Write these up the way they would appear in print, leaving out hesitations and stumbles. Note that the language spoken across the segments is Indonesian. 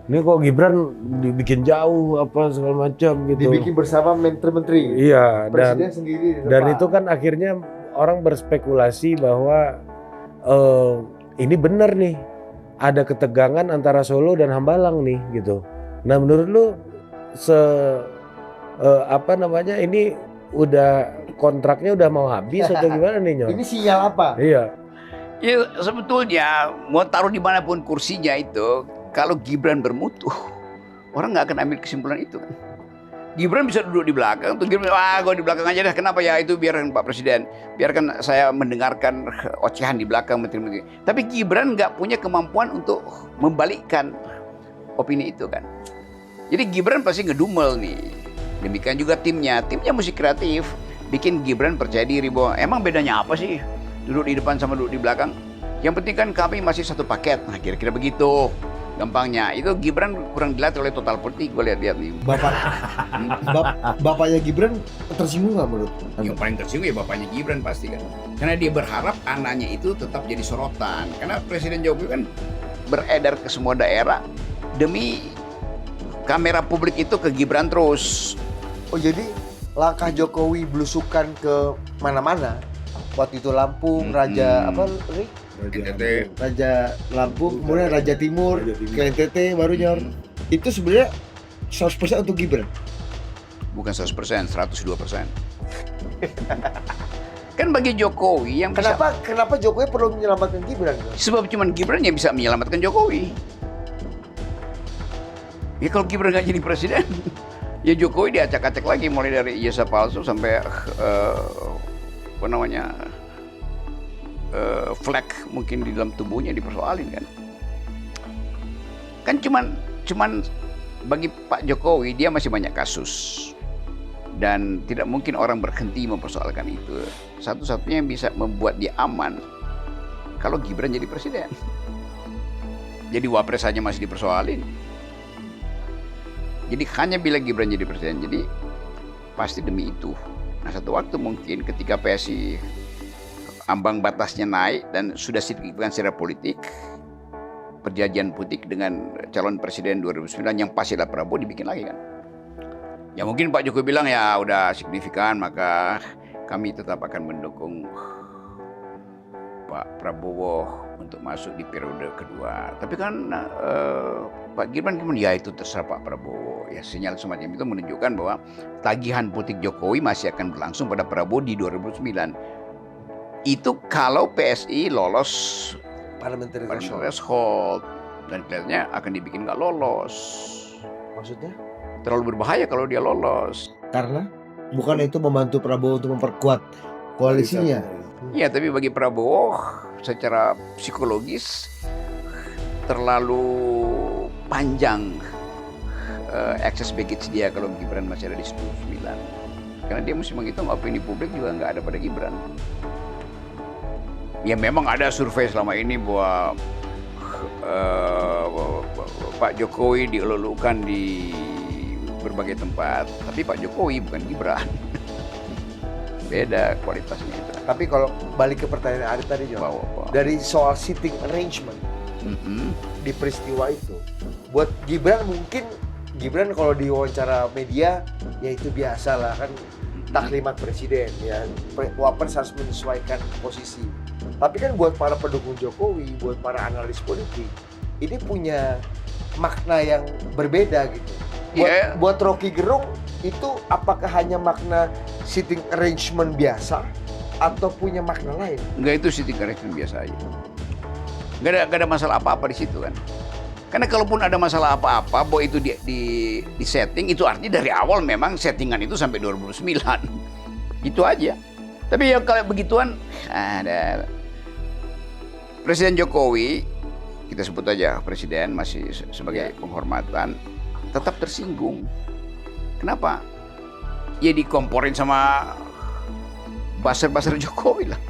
Ini kok Gibran dibikin jauh apa segala macam gitu. Dibikin bersama menteri-menteri. Iya, Presiden sendiri di dan depan. itu kan akhirnya orang berspekulasi bahwa ini benar nih, ada ketegangan antara Solo dan Hambalang nih gitu. Nah menurut lu ini udah kontraknya udah mau habis atau gimana nih Nyor? Ini sinyal apa? Iya. Ya sebetulnya mau taruh dimanapun kursinya itu, kalau Gibran bermutu, orang nggak akan ambil kesimpulan itu. Gibran bisa duduk di belakang, tuh Gibran, gue di belakang aja deh. Kenapa ya itu biarkan Pak Presiden, biarkan saya mendengarkan ocehan di belakang menteri-menteri. Tapi Gibran nggak punya kemampuan untuk membalikkan opini itu kan. Jadi Gibran pasti ngedumel nih. Demikian juga timnya mesti kreatif, bikin Gibran percaya diri bahwa emang bedanya apa sih duduk di depan sama duduk di belakang. Yang penting kan kami masih satu paket. Nah kira-kira begitu. Gampangnya itu Gibran kurang dilatih oleh Total Politik, gue lihat nih. Bapaknya Gibran tersinggung nggak menurut? Yang paling tersinggung ya bapaknya Gibran pasti kan, karena dia berharap anaknya itu tetap jadi sorotan. Karena Presiden Jokowi kan beredar ke semua daerah demi kamera publik itu ke Gibran terus. Oh jadi langkah Jokowi belusukan ke mana-mana. Waktu itu Lampung, Raja apa? Raja Lampung, kemudian Raja Timur, ke NTT baru Nyor. Itu sebenarnya 100% untuk Gibran. Bukan 100%, 102%. Kan bagi Jokowi yang Kenapa Jokowi perlu menyelamatkan Gibran? Sebab cuma Gibran yang bisa menyelamatkan Jokowi. Ya kalau Gibran nggak jadi presiden, ya Jokowi diacak-acak lagi mulai dari ijazah palsu sampai flag mungkin di dalam tubuhnya dipersoalin kan. Kan cuman bagi Pak Jokowi dia masih banyak kasus. Dan tidak mungkin orang berhenti mempersoalkan itu. Satu-satunya yang bisa membuat dia aman kalau Gibran jadi presiden. Jadi wapres saja masih dipersoalin. Jadi hanya bila Gibran jadi presiden, jadi pasti demi itu. Nah satu waktu mungkin ketika PSI ambang batasnya naik dan sudah signifikan secara politik, perjanjian politik dengan calon presiden 2009 yang pasti adalah Prabowo dibikin lagi kan. Ya mungkin Pak Jokowi bilang ya udah signifikan maka kami tetap akan mendukung Pak Prabowo untuk masuk di periode kedua. Tapi kan Pak Gibran ya itu terserah Pak Prabowo. Ya sinyal semacam itu menunjukkan bahwa tagihan politik Jokowi masih akan berlangsung pada Prabowo di 2009. Itu kalau PSI lolos Parliamentary threshold dan kelihatannya akan dibikin nggak lolos. Maksudnya? Terlalu berbahaya kalau dia lolos. Karena bukan itu membantu Prabowo untuk memperkuat koalisinya. Iya, tapi bagi Prabowo secara psikologis terlalu panjang access baggage dia kalau Gibran masih ada di 9. Karena dia mesti menghitung opini publik juga nggak ada pada Gibran. Ya memang ada survei selama ini bahwa Pak Jokowi dielulukan di berbagai tempat, tapi Pak Jokowi bukan Gibran. Beda kualitasnya itu. Tapi kalau balik ke pertanyaan Ari tadi John, dari soal sitting arrangement di peristiwa itu, buat Gibran mungkin kalau diwawancara media ya itu biasa lah kan, taklimat presiden ya, wapres harus menyesuaikan posisi. Tapi kan buat para pendukung Jokowi, buat para analis politik, ini punya makna yang berbeda gitu. Buat Rocky Gerung itu apakah hanya makna sitting arrangement biasa atau punya makna lain? Enggak, itu sitting arrangement biasa aja. Enggak ada masalah apa-apa di situ kan. Karena kalaupun ada masalah apa-apa, bahwa itu di setting, itu artinya dari awal memang settingan itu sampai 2009. Itu aja. Tapi ya kalau begituan, ada Presiden Jokowi, kita sebut aja presiden masih sebagai penghormatan, tetap tersinggung. Kenapa? Ya dikomporin sama buzzer-buzzer Jokowi lah.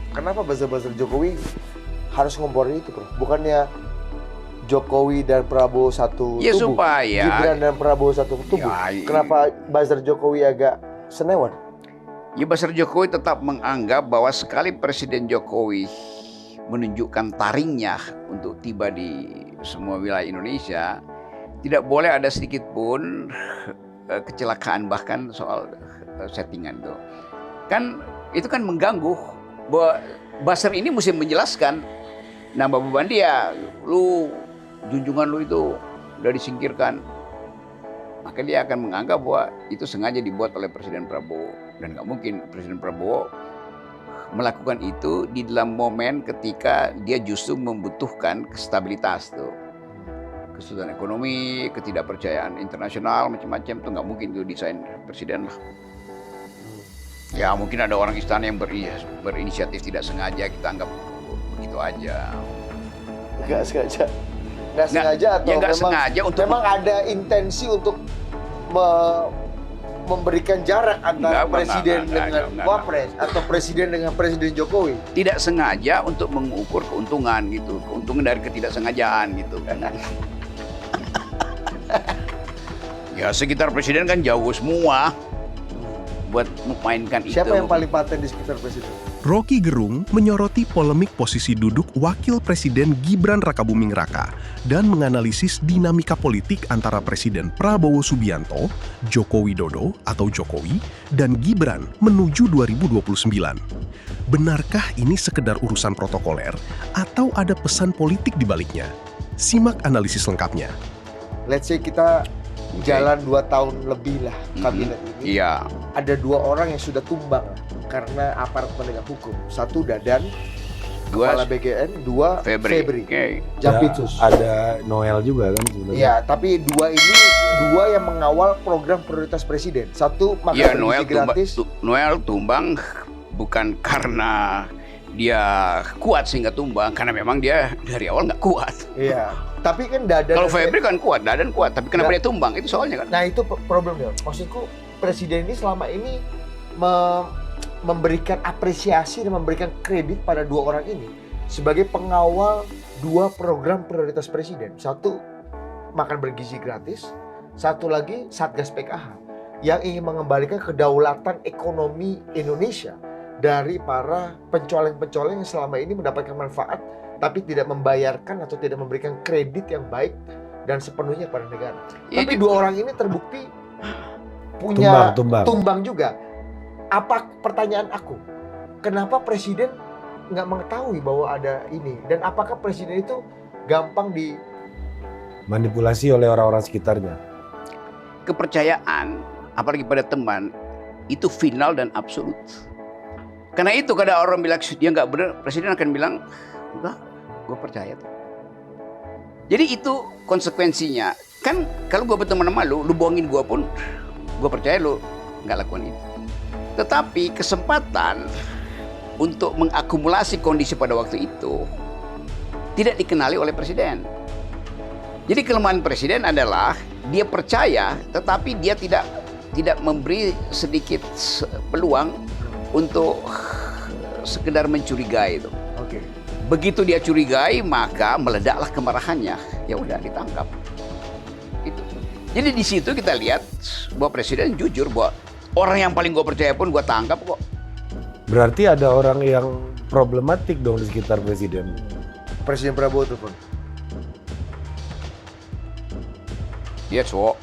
Kenapa buzzer-buzzer Jokowi harus ngomporin itu, bro? Bukannya Jokowi dan Prabowo satu ya, tubuh? Supaya Gibran dan Prabowo satu tubuh. Kenapa buzzer Jokowi agak senewan? Ya buzzer Jokowi tetap menganggap bahwa sekali Presiden Jokowi menunjukkan taringnya untuk tiba di semua wilayah Indonesia, Tidak boleh ada sedikit pun kecelakaan bahkan soal settingan itu. Kan itu kan mengganggu. Bahwa buzzer ini mesti menjelaskan, nambah beban dia. Lu junjungan lu itu udah disingkirkan. Maka dia akan menganggap bahwa itu sengaja dibuat oleh Presiden Prabowo. Dan nggak mungkin Presiden Prabowo melakukan itu di dalam momen ketika dia justru membutuhkan stabilitas tuh. Kesulitan ekonomi, ketidakpercayaan internasional, macam-macam tuh nggak mungkin itu desain presiden lah. Ya mungkin ada orang istana yang berinisiatif tidak sengaja, kita anggap begitu aja. Nggak sengaja. Nggak sengaja atau ya nggak memang, sengaja untuk memang ada intensi untuk memberikan jarak antara presiden dengan wapres atau presiden dengan Presiden Jokowi. Tidak sengaja untuk mengukur keuntungan gitu, keuntungan dari ketidaksengajaan gitu kan. Ya sekitar presiden kan jauh semua buat memainkan itu. Siapa yang paling paten di sekitar presiden? Rocky Gerung menyoroti polemik posisi duduk Wakil Presiden Gibran Rakabuming Raka dan menganalisis dinamika politik antara Presiden Prabowo Subianto, Joko Widodo atau Jokowi, dan Gibran menuju 2029. Benarkah ini sekedar urusan protokoler atau ada pesan politik di baliknya? Simak analisis lengkapnya. Let's say kita jalan 2 tahun lebih lah kabinet ini. Iya. Ada 2 orang yang sudah tumbang karena aparat penegak hukum. 1 Dadan, Kepala BGN, 2 Febri. Okay. Jampitsus. Ada Noel juga kan sebenarnya. Iya, tapi 2 ini 2 yang mengawal program prioritas presiden. 1 makan Ya, bergizi gratis. Noel tumbang bukan karena dia kuat sehingga tumbang, karena memang dia dari awal nggak kuat. Iya. Tapi kan Dadan. Kalau Febri kan kuat, Dadan kuat, tapi kenapa dia tumbang? Itu soalnya kan. Nah itu problemnya. Maksudku presiden ini selama ini memberikan apresiasi dan memberikan kredit pada 2 orang ini sebagai pengawal 2 program prioritas presiden. 1 makan bergizi gratis, 1 lagi Satgas PKH yang ingin mengembalikan kedaulatan ekonomi Indonesia dari para pencoleng-pencoleng yang selama ini mendapatkan manfaat tapi tidak membayarkan atau tidak memberikan kredit yang baik dan sepenuhnya pada negara. Tapi 2 orang ini terbukti punya tumbang juga. Apa pertanyaan aku? Kenapa presiden nggak mengetahui bahwa ada ini? Dan apakah presiden itu gampang manipulasi oleh orang-orang sekitarnya? Kepercayaan, apalagi pada teman, itu final dan absolut. Karena itu kadang orang bilang dia nggak benar, presiden akan bilang, enggak, gue percaya tuh. Jadi itu konsekuensinya. Kan kalau gue berteman sama lu bohongin gue pun, gue percaya lu nggak lakukan itu. Tetapi kesempatan untuk mengakumulasi kondisi pada waktu itu tidak dikenali oleh presiden. Jadi kelemahan presiden adalah dia percaya, tetapi dia tidak memberi sedikit peluang untuk sekedar mencurigai itu. Oke. Begitu dia curigai, maka meledaklah kemarahannya. Ya udah ditangkap. Itu. Jadi di situ kita lihat bahwa presiden jujur bahwa orang yang paling gue percaya pun gue tangkap kok. Berarti ada orang yang problematik dong di sekitar presiden. Presiden Prabowo telepon. Iya, cowok.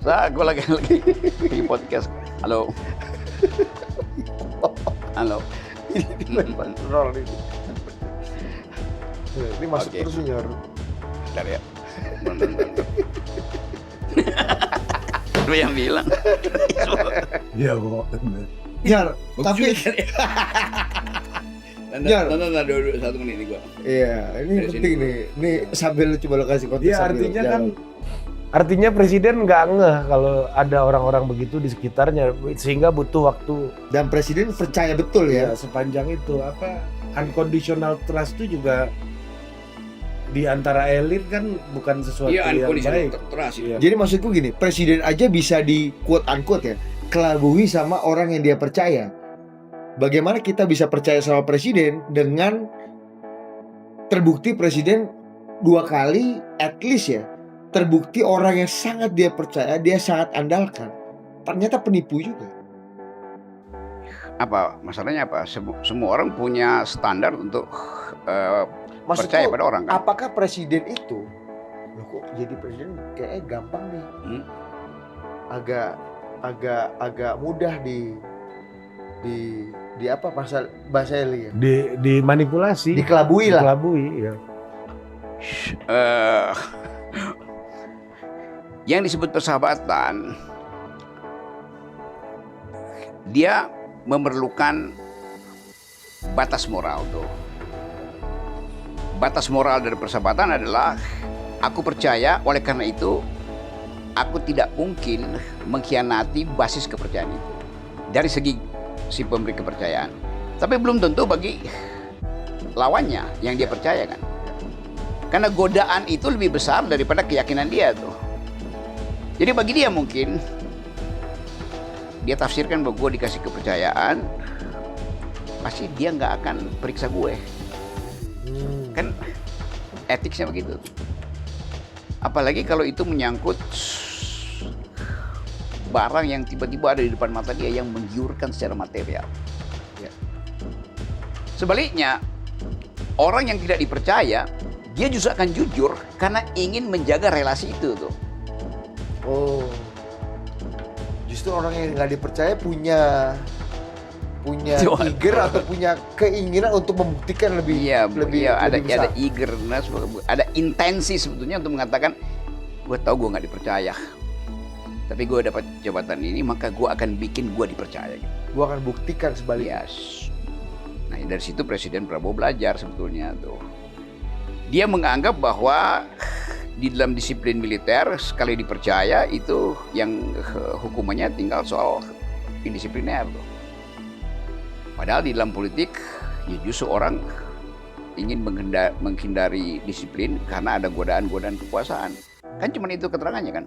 Nah, gue lagi di podcast. Halo. Halo. Ini kontrol ini. Ini masuk terus nih, Nyor. Bentar ya. Lu yang bilang. Iya kok. Nyor, tapi Ntar dulu 1 menit nih gua. iya, ini Dari penting sini. nih. Ini sambil coba lo kasih konteks. Iya, artinya kan artinya presiden nggak ngeh kalau ada orang-orang begitu di sekitarnya sehingga butuh waktu. dan presiden percaya betul ya. Sepanjang itu apa unconditional trust itu juga di antara elit kan bukan sesuatu yang baik. Trust. Iya. Jadi maksudku gini, presiden aja bisa di quote unquote ya, kelabui sama orang yang dia percaya. Bagaimana kita bisa percaya sama presiden dengan terbukti presiden 2 kali at least ya, terbukti orang yang sangat dia percaya, dia sangat andalkan, ternyata penipu juga. Apa masalahnya apa? Semua orang punya standar untuk Maksudku, percaya pada orang kan? apakah presiden itu loh kok jadi presiden kayaknya gampang nih. Agak mudah di apa bahasa Eli ya? Dimanipulasi. Dikelabui lah. Dikelabui, ya. Yang disebut persahabatan, dia memerlukan batas moral tuh. Batas moral dari persahabatan adalah aku percaya, oleh karena itu aku tidak mungkin mengkhianati basis kepercayaan itu. Dari segi si pemberi kepercayaan. Tapi belum tentu bagi lawannya yang dia percaya kan. Karena godaan itu lebih besar daripada keyakinan dia tuh. Jadi bagi dia mungkin dia tafsirkan bahwa gue dikasih kepercayaan, pasti dia nggak akan periksa gue. Kan etiknya begitu. Apalagi kalau itu menyangkut barang yang tiba-tiba ada di depan mata dia yang menggiurkan secara material. Ya. Sebaliknya, orang yang tidak dipercaya, dia justru akan jujur karena ingin menjaga relasi itu tuh. Oh, justru orang yang nggak dipercaya punya eager atau punya keinginan untuk membuktikan lebih besar. Ada eagerness, ada intensi sebetulnya untuk mengatakan, gue tahu gue nggak dipercaya, tapi gue dapat jabatan ini, maka gue akan bikin gue dipercaya. Gue akan buktikan sebaliknya. Yes. Nah dari situ Presiden Prabowo belajar sebetulnya tuh. Dia menganggap bahwa di dalam disiplin militer sekali dipercaya itu yang hukumannya tinggal soal indisipliner tuh. Padahal di dalam politik ya justru orang ingin menghindari disiplin karena ada godaan-godaan kekuasaan. Kan cuma itu keterangannya kan.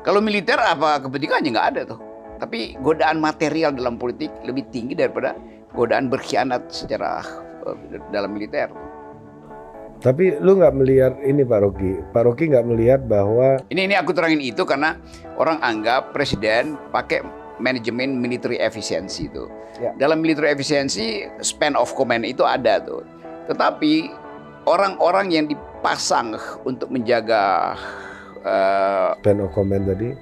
Kalau militer apa kepentingannya nggak ada tuh. Tapi godaan material dalam politik lebih tinggi daripada godaan berkhianat secara dalam militer. Tapi lu nggak melihat ini Pak Rocky. Pak Rocky nggak melihat bahwa ini aku terangin itu karena orang anggap presiden pakai manajemen military efficiency itu. Ya. Dalam military efficiency span of command itu ada tuh. Tetapi orang-orang yang dipasang untuk menjaga span of command tadi,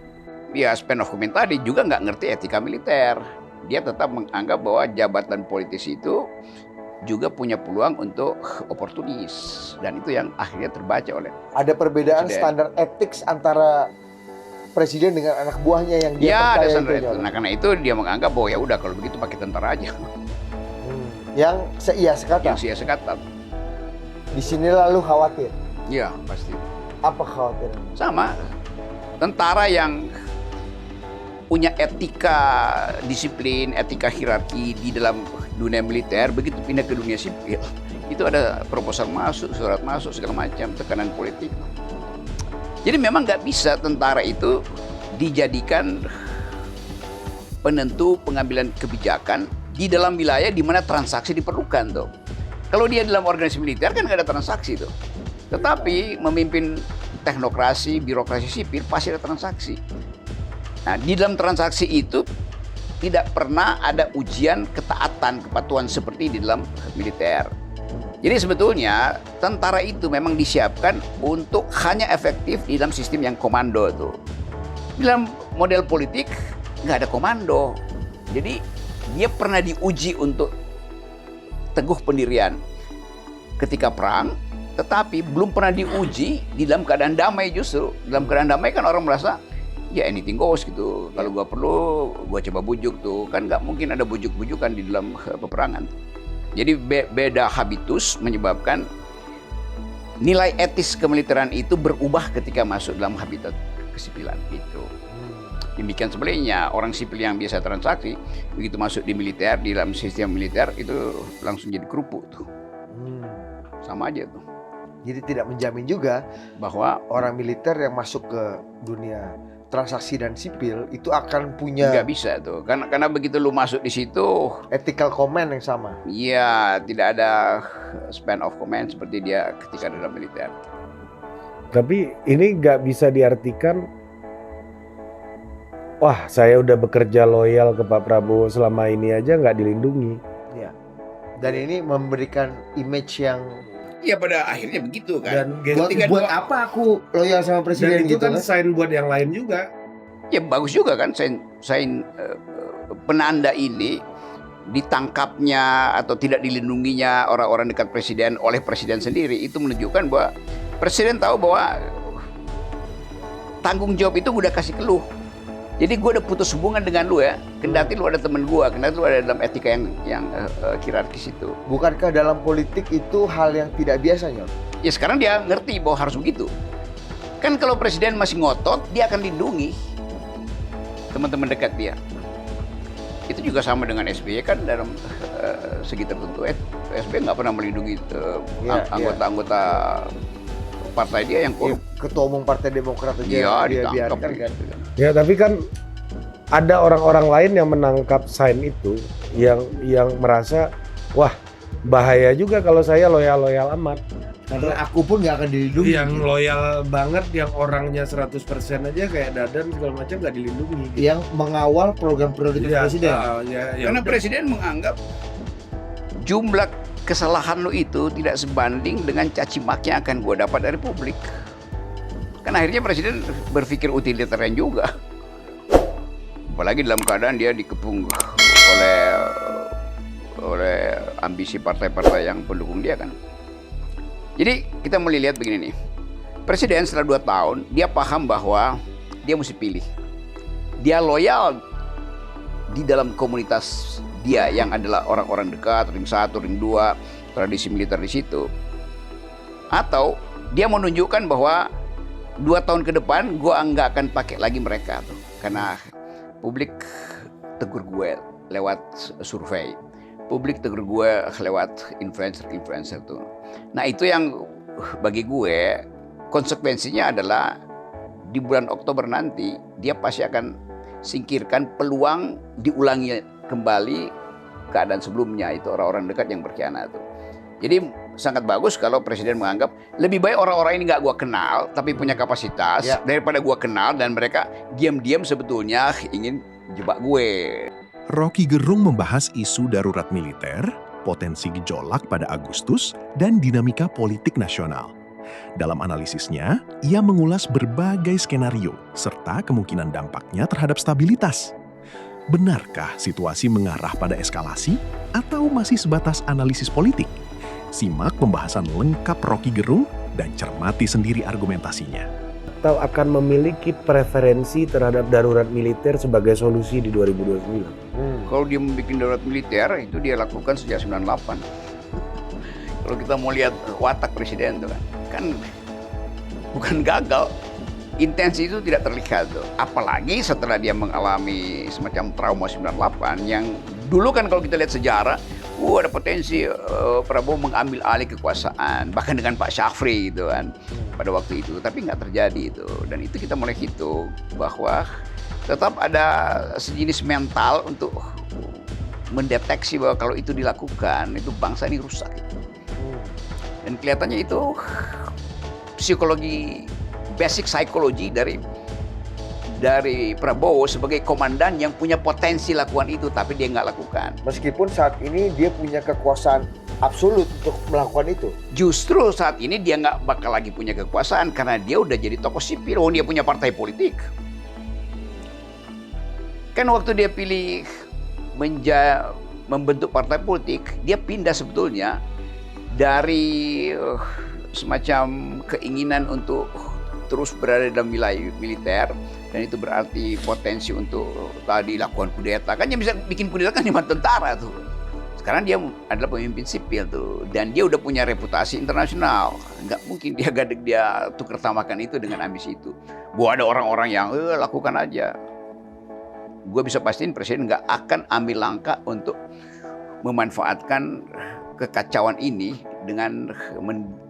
ya span of command tadi juga nggak ngerti etika militer. Dia tetap menganggap bahwa jabatan politisi itu juga punya peluang untuk oportunis, dan itu yang akhirnya terbaca oleh ada perbedaan presiden. Standar etik antara presiden dengan anak buahnya yang dia percaya ada standar itu. Nah karena itu dia menganggap bahwa ya udah kalau begitu pakai tentara aja. Yang seia sekata. Yang sia sekata. Di sini lalu khawatir. Iya pasti. Apa khawatir? Sama tentara yang punya etika disiplin, etika hierarki di dalam dunia militer, begitu pindah ke dunia sipil, itu ada proposal masuk, surat masuk, segala macam, tekanan politik. Jadi memang nggak bisa tentara itu dijadikan penentu pengambilan kebijakan di dalam wilayah di mana transaksi diperlukan tuh. Kalau dia dalam organisasi militer kan nggak ada transaksi tuh. Tetapi memimpin teknokrasi, birokrasi sipil pasti ada transaksi. Nah, di dalam transaksi itu tidak pernah ada ujian ketaatan, kepatuhan seperti di dalam militer. Jadi sebetulnya tentara itu memang disiapkan untuk hanya efektif di dalam sistem yang komando tuh. Di dalam model politik nggak ada komando. Jadi dia pernah diuji untuk teguh pendirian ketika perang, tetapi belum pernah diuji di dalam keadaan damai justru. Dalam keadaan damai kan orang merasa ya anything goes gitu. Kalau gua perlu, gua coba bujuk tuh. Kan nggak mungkin ada bujuk-bujukan di dalam peperangan. Jadi beda habitus menyebabkan nilai etis kemiliteran itu berubah ketika masuk dalam habitat kesipilan itu. Demikian sebaliknya, orang sipil yang biasa transaksi, begitu masuk di militer, di dalam sistem militer itu langsung jadi kerupuk tuh. Sama aja tuh. Jadi tidak menjamin juga bahwa orang militer yang masuk ke dunia transaksi dan sipil itu akan punya nggak bisa tuh, karena begitu lu masuk di situ ethical command yang sama. Iya, tidak ada span of command seperti dia ketika dalam militer. tapi ini nggak bisa diartikan, wah saya udah bekerja loyal ke Pak Prabowo selama ini aja nggak dilindungi. Ya. Dan ini memberikan image yang Ya pada akhirnya begitu kan. Dan Buat apa aku loyal sama dan presiden itu gitu kan kan? sign buat yang lain juga. Ya bagus juga kan sign penanda ini ditangkapnya atau tidak dilindunginya orang-orang dekat presiden oleh presiden sendiri, itu menunjukkan bahwa presiden tahu bahwa tanggung jawab itu udah kasih keluh. Jadi gue udah putus hubungan dengan lu ya, kendati lu ada temen gue, kendati lu ada dalam etika yang hierarkis itu. Bukankah dalam politik itu hal yang tidak biasa, Nyor? Ya sekarang dia ngerti bahwa harus begitu. Kan kalau presiden masih ngotot, dia akan lindungi teman-teman dekat dia. Itu juga sama dengan SBY kan dalam segi tertentu. SBY nggak pernah melindungi anggota-anggota partai dia yang korup. Ketua umum Partai Demokrat aja Iya, dia ditangkap biarkan kan. Ya tapi kan ada orang-orang lain yang menangkap sign itu yang merasa wah bahaya juga kalau saya loyal amat. Karena aku pun nggak akan dilindungi. Yang loyal banget, yang orangnya 100% aja kayak Dadan segala macam nggak dilindungi. Yang mengawal program prioritas presiden. Karena presiden menganggap jumlah kesalahan lo itu tidak sebanding dengan caci maki yang akan gue dapat dari publik. Kan akhirnya presiden berpikir utilitarian juga. Apalagi dalam keadaan dia dikepung oleh ambisi partai-partai yang pendukung dia kan. Jadi kita mau lihat begini nih. Presiden setelah 2 tahun dia paham bahwa dia mesti pilih. Dia loyal di dalam komunitas dia yang adalah orang-orang dekat, ring 1, ring 2, tradisi militer di situ. Atau dia menunjukkan bahwa 2 tahun ke depan gue nggak akan pakai lagi mereka tuh. Karena publik tegur gue lewat survei. Publik tegur gue lewat influencer tuh. Nah itu yang bagi gue konsekuensinya adalah di bulan Oktober nanti dia pasti akan singkirkan peluang diulangi kembali keadaan sebelumnya, itu orang-orang dekat yang berkhianat tuh. Jadi sangat bagus kalau presiden menganggap lebih baik orang-orang ini nggak gua kenal tapi punya kapasitas daripada gua kenal dan mereka diam-diam sebetulnya ingin jebak gue. Rocky Gerung membahas isu darurat militer, potensi gejolak pada Agustus, dan dinamika politik nasional. Dalam analisisnya, ia mengulas berbagai skenario serta kemungkinan dampaknya terhadap stabilitas. Benarkah situasi mengarah pada eskalasi atau masih sebatas analisis politik? Simak pembahasan lengkap Rocky Gerung dan cermati sendiri argumentasinya. Atau akan memiliki preferensi terhadap darurat militer sebagai solusi di 2029. Kalau dia membuat darurat militer itu dia lakukan sejak 98. Kalau kita mau lihat watak presiden itu kan bukan gagal. Intensi itu tidak terlihat tuh. Apalagi setelah dia mengalami semacam trauma 98 yang dulu kan kalau kita lihat sejarah, ada potensi Prabowo mengambil alih kekuasaan bahkan dengan Pak Syafri gitu kan pada waktu itu, tapi nggak terjadi itu. Dan itu kita mulai hitung bahwa tetap ada sejenis mental untuk mendeteksi bahwa kalau itu dilakukan itu bangsa ini rusak gitu. Dan kelihatannya itu psikologi, basic psychology dari Prabowo sebagai komandan yang punya potensi lakukan itu, tapi dia nggak lakukan. Meskipun saat ini dia punya kekuasaan absolut untuk melakukan itu. Justru saat ini dia nggak bakal lagi punya kekuasaan karena dia udah jadi tokoh sipil. Dia punya partai politik. Kan waktu dia pilih membentuk partai politik, dia pindah sebetulnya dari semacam keinginan untuk terus berada dalam wilayah militer, dan itu berarti potensi untuk tadi lakukan kudeta. Kan yang bisa bikin kudeta kan cuma tentara tuh. Sekarang dia adalah pemimpin sipil tuh, dan dia udah punya reputasi internasional. Nggak mungkin dia tukar tamakan itu dengan ambisi itu. Gua ada orang-orang yang lakukan aja. Gua bisa pastiin presiden nggak akan ambil langkah untuk memanfaatkan kekacauan ini dengan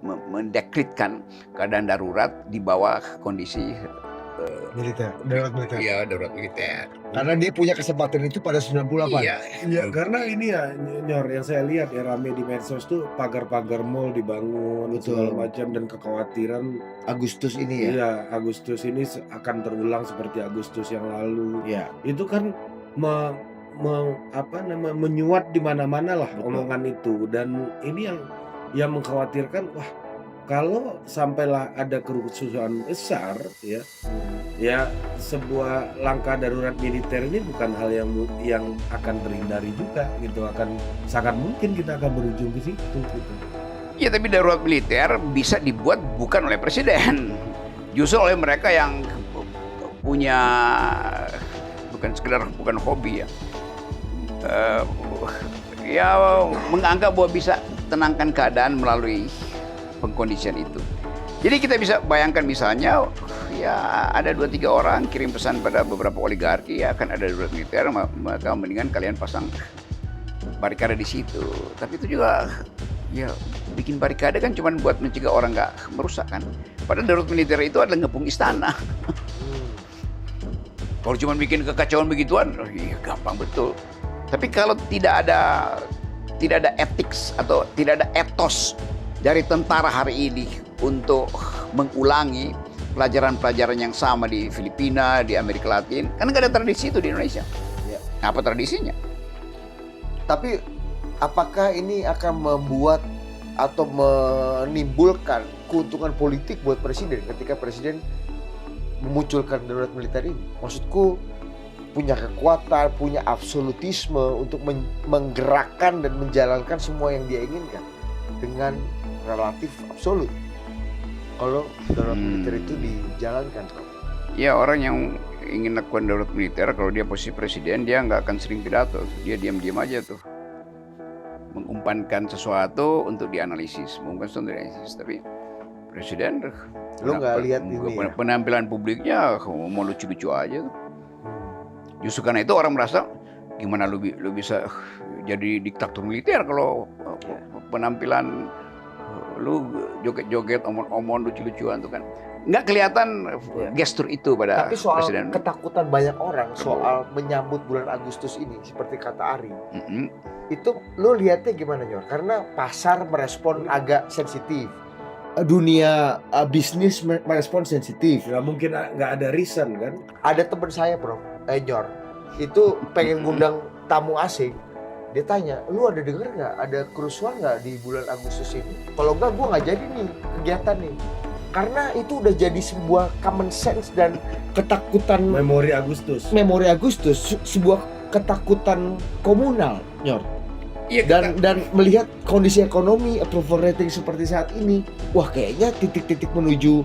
mendekretkan keadaan darurat di bawah kondisi darurat militer. Iya, darurat militer. Karena dia punya kesempatan itu pada 98. Iya. Ya karena ini ya Nyor, yang saya lihat ya rame di medsos tuh pagar-pagar mall dibangun segala macam, dan kekhawatiran Agustus ini ya. iya Agustus ini akan terulang seperti Agustus yang lalu. Iya. Itu kan menyuat di mana-mana lah Betul. omongan itu, dan ini yang yang mengkhawatirkan, wah kalau sampailah ada kerusuhan besar ya sebuah langkah darurat militer ini bukan hal yang akan terhindari juga gitu, akan sangat mungkin kita akan berujung ke situ gitu. Ya tapi darurat militer bisa dibuat bukan oleh presiden, justru oleh mereka yang punya bukan hobi ya, ya menganggap bahwa bisa tenangkan keadaan melalui pengkondisian itu. Jadi kita bisa bayangkan misalnya ya ada 2-3 orang kirim pesan pada beberapa oligarki, ya akan ada darurat militer, maka mendingan kalian pasang barikade di situ. Tapi itu juga ya bikin barikade kan cuma buat mencegah orang nggak merusak kan. Padahal darurat militer itu adalah ngepung istana. Kalau cuma bikin kekacauan begituan, iya gampang betul. Tapi kalau tidak ada etik atau tidak ada etos dari tentara hari ini untuk mengulangi pelajaran-pelajaran yang sama di Filipina, di Amerika Latin, kan nggak ada tradisi itu di Indonesia. Ya. Apa tradisinya? Tapi apakah ini akan membuat atau menimbulkan keuntungan politik buat presiden ketika presiden memunculkan darurat militer ini? Maksudku punya kekuatan, punya absolutisme untuk menggerakkan dan menjalankan semua yang dia inginkan dengan relatif absolut. Kalau darurat militer itu dijalankan, Ya orang yang ingin lakukan darurat militer, kalau dia posisi presiden, dia nggak akan sering pidato, dia diam-diam aja tuh, mengumpankan sesuatu untuk dianalisis, tapi presiden, lo nggak lihat ini ya? Penampilan publiknya mau lucu-lucu aja tuh. Justru karena itu orang merasa gimana lu bisa jadi diktator militer kalau penampilan lu joget-joget, omong-omong, lucu-lucuan tuh kan. Nggak kelihatan gestur itu pada Tapi soal presiden. ketakutan banyak orang soal menyambut bulan Agustus ini, seperti kata Ari, itu lo lihatnya gimana, Nyor? Karena pasar merespon agak sensitif, dunia bisnis merespon sensitif. Nggak mungkin nggak ada reason kan? Ada teman saya, Bro, Nyor, itu pengen ngundang tamu asing. Dia tanya, lu ada denger nggak ada kerusuhan nggak di bulan Agustus ini? Kalau nggak, gue nggak jadi nih kegiatan nih. Karena itu udah jadi sebuah common sense dan ketakutan Memori Agustus. Sebuah ketakutan komunal, Nyor. Iya, Dan melihat kondisi ekonomi, approval rating seperti saat ini, wah kayaknya titik-titik menuju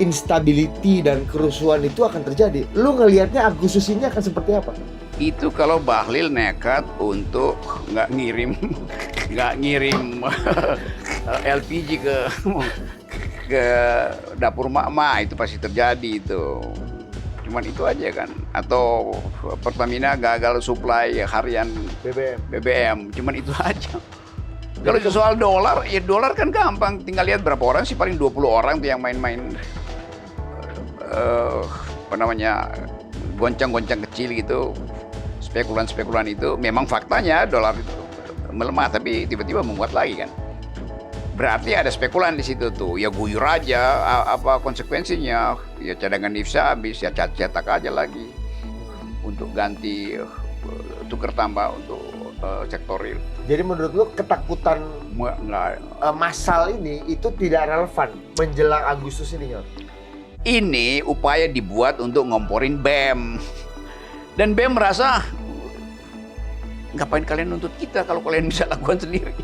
instability dan kerusuhan itu akan terjadi. Lu ngelihatnya Agustus ini akan seperti apa? itu kalau Bahlil nekat untuk nggak ngirim LPG ke dapur mak-mak, itu pasti terjadi itu. Cuman itu aja kan. Atau Pertamina gagal suplai harian BBM. Cuman itu aja. Kalau soal dolar, ya dolar kan gampang. Tinggal lihat berapa orang sih, paling 20 orang tuh yang main-main goncang-goncang kecil gitu. Spekulan-spekulan itu memang faktanya dolar itu melemah, tapi tiba-tiba menguat lagi kan. Berarti ada spekulan di situ tuh. Ya guyur aja, apa konsekuensinya? Ya cadangan devisa habis, ya cetak aja lagi untuk ganti tukar tambah untuk sektor real. Jadi menurut lu ketakutan massal ini itu tidak relevan menjelang Agustus ini, Nyor? Ini upaya dibuat untuk ngomporin BEM. Dan BEM merasa, ngapain kalian nuntut kita kalau kalian bisa lakukan sendiri?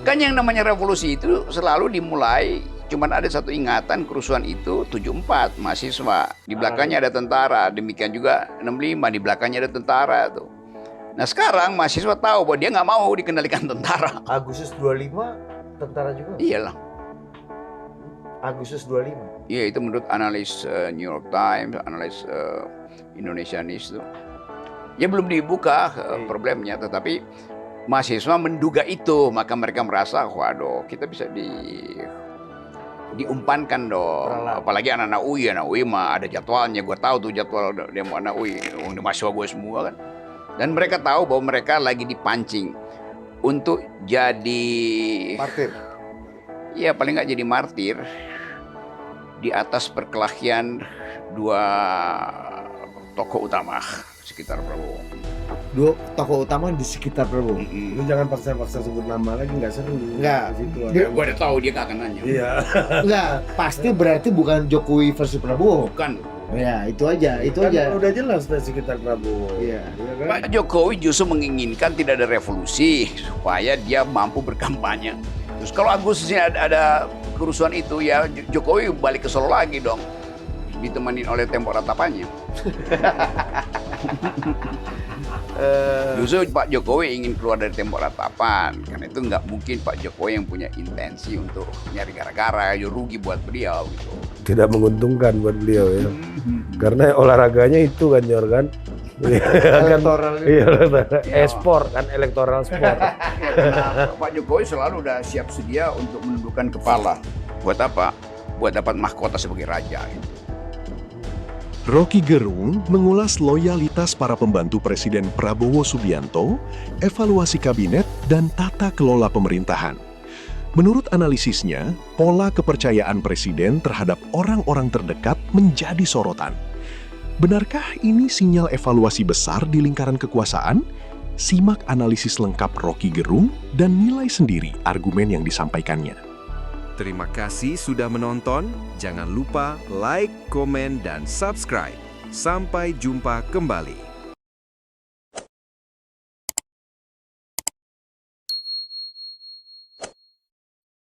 Kan yang namanya revolusi itu selalu dimulai, cuman ada satu ingatan, kerusuhan itu 74, mahasiswa. Di belakangnya ada tentara, demikian juga 65, di belakangnya ada tentara tuh. Nah sekarang mahasiswa tahu bahwa dia nggak mau dikendalikan tentara. Agustus 25 tentara juga? Iyalah. Agustus 25? Iya, itu menurut analis New York Times, analis Indonesianis itu. Ya belum dibuka problemnya, tetapi mahasiswa menduga itu, maka mereka merasa, waduh, kita bisa diumpankan dong. Apalagi anak-anak UI mah ada jadwalnya, gue tahu tuh jadwal demo anak UI, udah mahasiswa gue semua kan. Dan mereka tahu bahwa mereka lagi dipancing untuk jadi martir. Iya, paling nggak jadi martir di atas perkelahian dua tokoh utama sekitar Prabowo. dua tokoh utama di sekitar Prabowo. Lu jangan paksa-paksa sebut nama lagi, nggak seru. Nggak. Di situ Dia- akan- Gua udah tahu dia nggak akan nanya. Iya. Enggak, pasti berarti bukan Jokowi versus Prabowo. Bukan. Ya, itu aja, itu Kan aja. udah jelas dari sekitar Prabowo. Iya. Iya kan? Pak Jokowi justru menginginkan tidak ada revolusi supaya dia mampu berkampanye. Terus kalau Agustus ini ada kerusuhan itu ya Jokowi balik ke Solo lagi dong. Ditemani oleh tembok ratapannya. Justru Pak Jokowi ingin keluar dari tembok ratapan. Karena itu nggak mungkin Pak Jokowi yang punya intensi untuk nyari gara-gara, ya rugi buat beliau gitu. Tidak menguntungkan buat beliau ya. Karena olahraganya itu kan Yor kan. Elektoral. Iya, e-sport kan, elektoral sport. Ya, karena Pak Jokowi selalu udah siap sedia untuk menundukkan kepala. Buat apa? Buat dapat mahkota sebagai raja. Gitu. Rocky Gerung mengulas loyalitas para pembantu Presiden Prabowo Subianto, evaluasi kabinet, dan tata kelola pemerintahan. Menurut analisisnya, pola kepercayaan Presiden terhadap orang-orang terdekat menjadi sorotan. Benarkah ini sinyal evaluasi besar di lingkaran kekuasaan? Simak analisis lengkap Rocky Gerung dan nilai sendiri argumen yang disampaikannya. Terima kasih sudah menonton. Jangan lupa like, komen, dan subscribe. Sampai jumpa kembali.